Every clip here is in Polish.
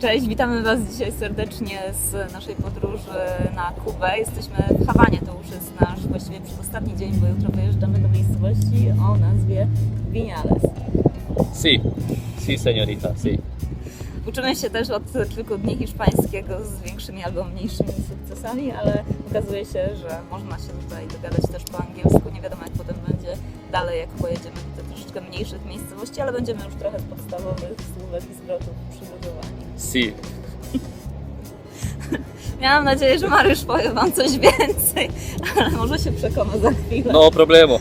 Cześć, witamy Was dzisiaj serdecznie z naszej podróży na Kubę. Jesteśmy w Hawanie, to już jest nasz właściwie przedostatni dzień, bo jutro wyjeżdżamy do miejscowości o nazwie Viñales. Sí, señorita, sí. Uczymy się też od kilku dni hiszpańskiego z większymi albo mniejszymi sukcesami, ale okazuje się, że można się tutaj dogadać też po angielsku. Nie wiadomo, jak potem będzie dalej, jak pojedziemy do troszeczkę mniejszych miejscowości, ale będziemy już trochę z podstawowych słówek i zwrotów przygotowani. Sí. Miałam nadzieję, że Mariusz powie Wam coś więcej, ale może się przekona za chwilę. No problemo,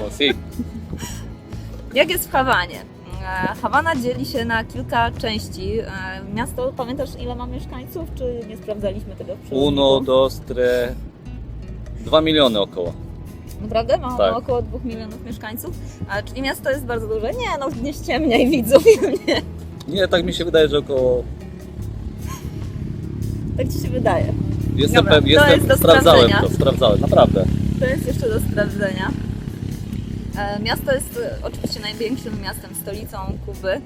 sí. Jak jest w Hawanie? Hawana dzieli się na kilka części. Miasto, pamiętasz ile ma mieszkańców, czy nie sprawdzaliśmy tego w przewodniku? 1, 2, 3, 2 miliony około. Naprawdę? Ma Tak. około 2 milionów mieszkańców? Czyli miasto jest bardzo duże? Nie, no nie ściemniaj widzów, nie. Nie, tak mi się wydaje, że około... Tak Ci się wydaje. Jestem Dobra, pewny, to jest do sprawdzałem, naprawdę. To jest jeszcze do sprawdzenia. Miasto jest oczywiście największym miastem, stolicą Kuby.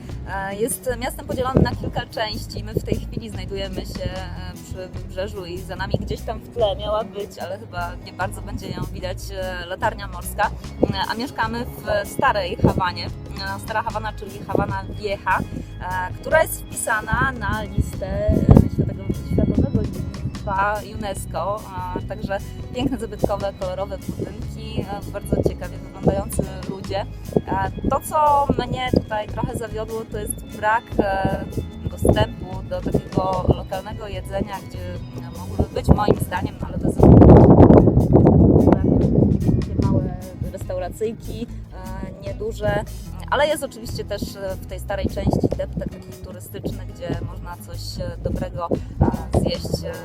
Jest miastem podzielonym na kilka części. My w tej chwili znajdujemy się przy wybrzeżu i za nami gdzieś tam w tle miała być, ale chyba nie bardzo będzie ją widać, latarnia morska. A mieszkamy w starej Hawanie. Stara Hawana, czyli Hawana Vieja, która jest wpisana na listę Światowego Dziedzictwa UNESCO. Także piękne, zabytkowe, kolorowe budynki, bardzo ciekawie wyglądający ludzie. To, co mnie tutaj trochę zawiodło, to jest brak dostępu do takiego lokalnego jedzenia, gdzie mogłyby być moim zdaniem, ale to jest takie małe restauracyjki, nieduże, ale jest oczywiście też w tej starej części deptak taki turystyczny, gdzie można coś dobrego zjeść.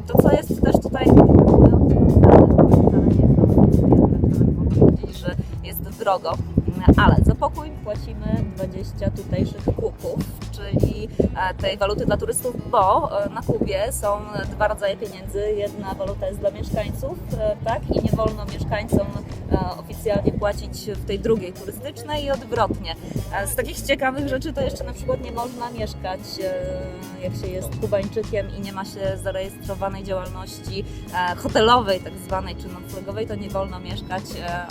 To, co jest też tutaj można powiedzieć, że jest drogo, ale za pokój płacimy 20 tutejszych kuków, czyli tej waluty dla turystów, bo na Kubie są dwa rodzaje pieniędzy. Jedna waluta jest dla mieszkańców, tak, i nie wolno mieszkańcom oficjalnie płacić w tej drugiej turystycznej i odwrotnie. Z takich ciekawych rzeczy to jeszcze na przykład nie można mieszkać, jak się jest Kubańczykiem i nie ma się zarejestrowanej działalności hotelowej tak zwanej, czy noclegowej, to nie wolno mieszkać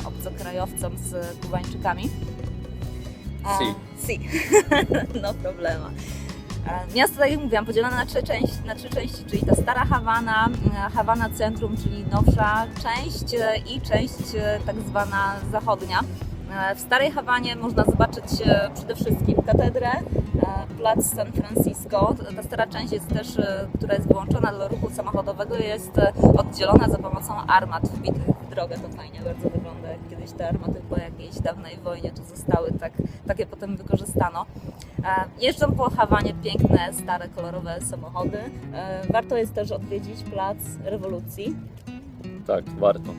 obcokrajowcom z Kubańczykami. Sí. No problema. Miasto, tak jak mówiłam, podzielone na trzy części, czyli ta stara Hawana, Hawana Centrum, czyli nowsza część i część tak zwana zachodnia. W starej Hawanie można zobaczyć przede wszystkim katedrę, plac San Francisco. Ta stara część jest też, która jest wyłączona do ruchu samochodowego, jest oddzielona za pomocą armat wbitych w drogę. To fajnie bardzo wygląda, jak kiedyś te armaty po jakiejś dawnej wojnie tu zostały, takie potem wykorzystano. Jeżdżą po Hawanie piękne, stare, kolorowe samochody. Warto jest też odwiedzić Plac Rewolucji. Tak, warto.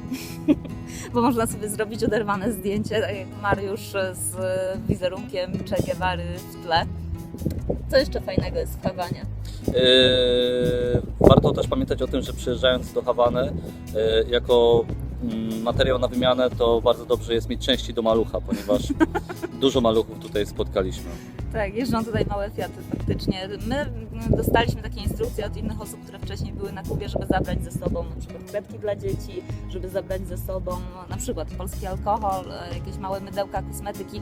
Bo można sobie zrobić oderwane zdjęcie, tak jak Mariusz z wizerunkiem Che Guevary w tle. Co jeszcze fajnego jest w Hawanie? Warto też pamiętać o tym, że przyjeżdżając do Hawany jako materiał na wymianę, to bardzo dobrze jest mieć części do malucha, ponieważ dużo maluchów tutaj spotkaliśmy. Tak, jeżdżą tutaj małe Fiaty faktycznie. My dostaliśmy takie instrukcje od innych osób, które wcześniej były na Kubie, żeby zabrać ze sobą na przykład kredki dla dzieci, żeby zabrać ze sobą na przykład polski alkohol, jakieś małe mydełka, kosmetyki.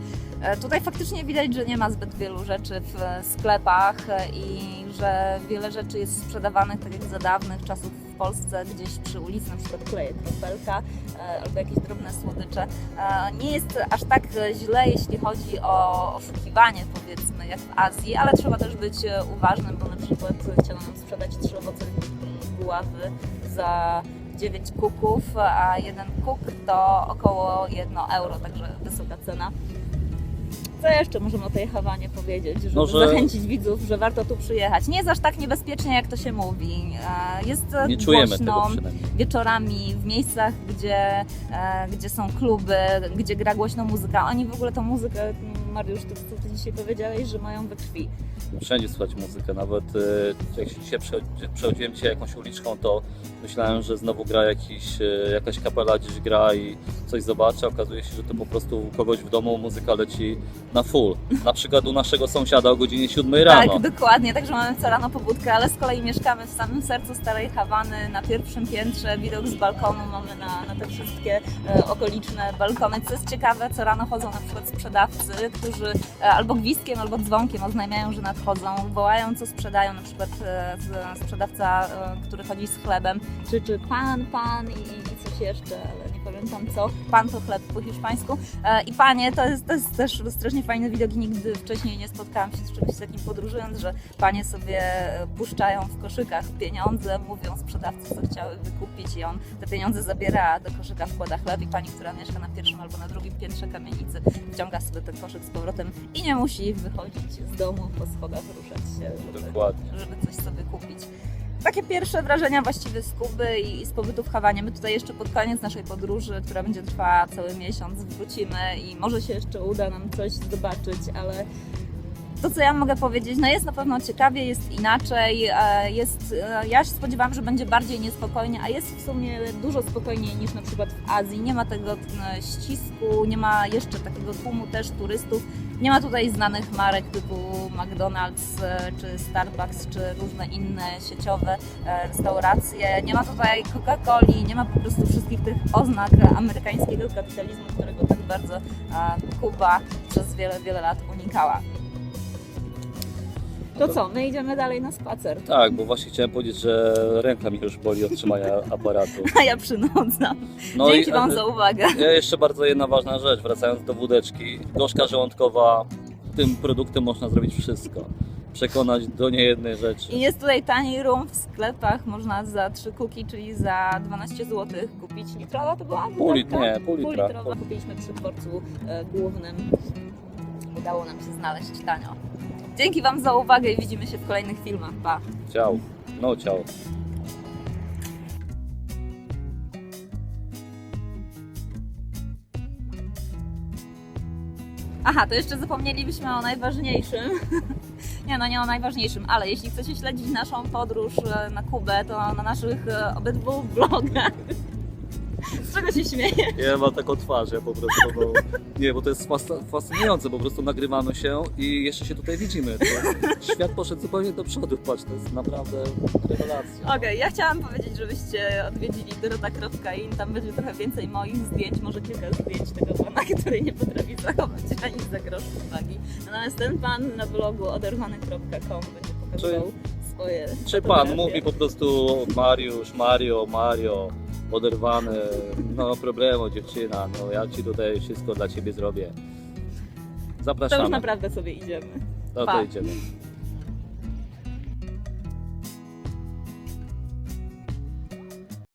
Tutaj faktycznie widać, że nie ma zbyt wielu rzeczy w sklepach i że wiele rzeczy jest sprzedawanych tak jak za dawnych czasów w Polsce, gdzieś przy ulicy, na przykład kleje kropelka albo jakieś drobne słodycze. Nie jest aż tak źle, jeśli chodzi o oszukiwanie, powiedzmy, jak w Azji, ale trzeba też być uważnym, bo na przykład chciano nam sprzedać 3 owoce buławy za 9 kuków, a jeden kuk to około 1 euro, także wysoka cena. Co jeszcze możemy o tej Hawanie powiedzieć, żeby zachęcić widzów, że warto tu przyjechać? Nie jest aż tak niebezpiecznie, jak to się mówi. Jest Nie czujemy głośno, tego przynajmniej. wieczorami w miejscach, gdzie są kluby, gdzie gra głośno muzyka. Oni w ogóle tą muzykę, Mariusz, to co Ty dzisiaj powiedziałeś, że mają we krwi. Wszędzie słychać muzykę, nawet jak się dzisiaj przechodziłem jakąś uliczką, to Myślałem, że znowu gra jakaś kapela gdzieś gra i coś zobaczę. Okazuje się, że to po prostu u kogoś w domu muzyka leci na full. Na przykład u naszego sąsiada o godzinie 7 rano. Tak, dokładnie, także mamy co rano pobudkę, ale z kolei mieszkamy w samym sercu Starej Hawany, na pierwszym piętrze, widok z balkonu mamy na te wszystkie okoliczne balkony. Co jest ciekawe, co rano chodzą na przykład sprzedawcy, którzy albo gwizdkiem, albo dzwonkiem oznajmiają, że nadchodzą, wołają, co sprzedają, na przykład sprzedawca, który chodzi z chlebem, krzyczy pan i coś jeszcze, ale nie pamiętam co. Pan to chleb po hiszpańsku. I panie, to jest też strasznie fajny widok i nigdy wcześniej nie spotkałam się z czymś takim podróżując, że panie sobie puszczają w koszykach pieniądze, mówią sprzedawcy, co chciały wykupić i on te pieniądze zabiera, do koszyka wkłada chleb i pani, która mieszka na pierwszym albo na drugim piętrze kamienicy, wciąga sobie ten koszyk z powrotem i nie musi wychodzić z domu po schodach, ruszać się, żeby coś sobie kupić. Takie pierwsze wrażenia właściwie z Kuby i z pobytu w Hawanie. My tutaj jeszcze pod koniec naszej podróży, która będzie trwała cały miesiąc, wrócimy i może się jeszcze uda nam coś zobaczyć, ale to, co ja mogę powiedzieć, no jest na pewno ciekawie, jest inaczej, ja się spodziewałam, że będzie bardziej niespokojnie, a jest w sumie dużo spokojniej niż na przykład w Azji. Nie ma tego ścisku, nie ma jeszcze takiego tłumu też turystów, nie ma tutaj znanych marek typu McDonald's czy Starbucks czy różne inne sieciowe restauracje, nie ma tutaj Coca-Coli, nie ma po prostu wszystkich tych oznak amerykańskiego kapitalizmu, którego tak bardzo Kuba przez wiele lat unikała. To co, my idziemy dalej na spacer. Tak, bo właśnie chciałem powiedzieć, że ręka mi już boli od trzymania aparatu. A ja przynudzam. No Dzięki Wam za uwagę. Jeszcze bardzo jedna ważna rzecz, wracając do wódeczki. Gorzka żołądkowa, tym produktem można zrobić wszystko. Przekonać do niejednej rzeczy. I jest tutaj tani rum w sklepach, można za 3 kuki, czyli za 12 zł kupić litrowa, to była Pół litra. Półlitrowa. Kupiliśmy przy dworcu głównym. Udało nam się znaleźć tanio. Dzięki Wam za uwagę i widzimy się w kolejnych filmach. Pa! Ciao. No ciao. Aha, to jeszcze zapomnielibyśmy o najważniejszym. Nie o najważniejszym, ale jeśli chcecie śledzić naszą podróż na Kubę, to na naszych obydwu vlogach. Z czego się śmieję? Ja mam taką twarz, ja po prostu, bo to jest fascynujące, po prostu nagrywamy się i jeszcze się tutaj widzimy. Świat poszedł zupełnie do przodu, patrz, to jest naprawdę rewelacja. Okej, ja chciałam powiedzieć, żebyście odwiedzili dorota.in, tam będzie trochę więcej moich zdjęć, może kilka zdjęć tego pana, który nie potrafi zachować ani za grosz uwagi. Natomiast ten pan na blogu oderwany.com będzie pokazywał swoje Czy pan fotografie. mówi po prostu Mariusz, Mario, oderwany, no problemu dziewczyna, no ja ci tutaj wszystko dla ciebie zrobię. To Zapraszamy. już naprawdę sobie idziemy. No Pa. to idziemy.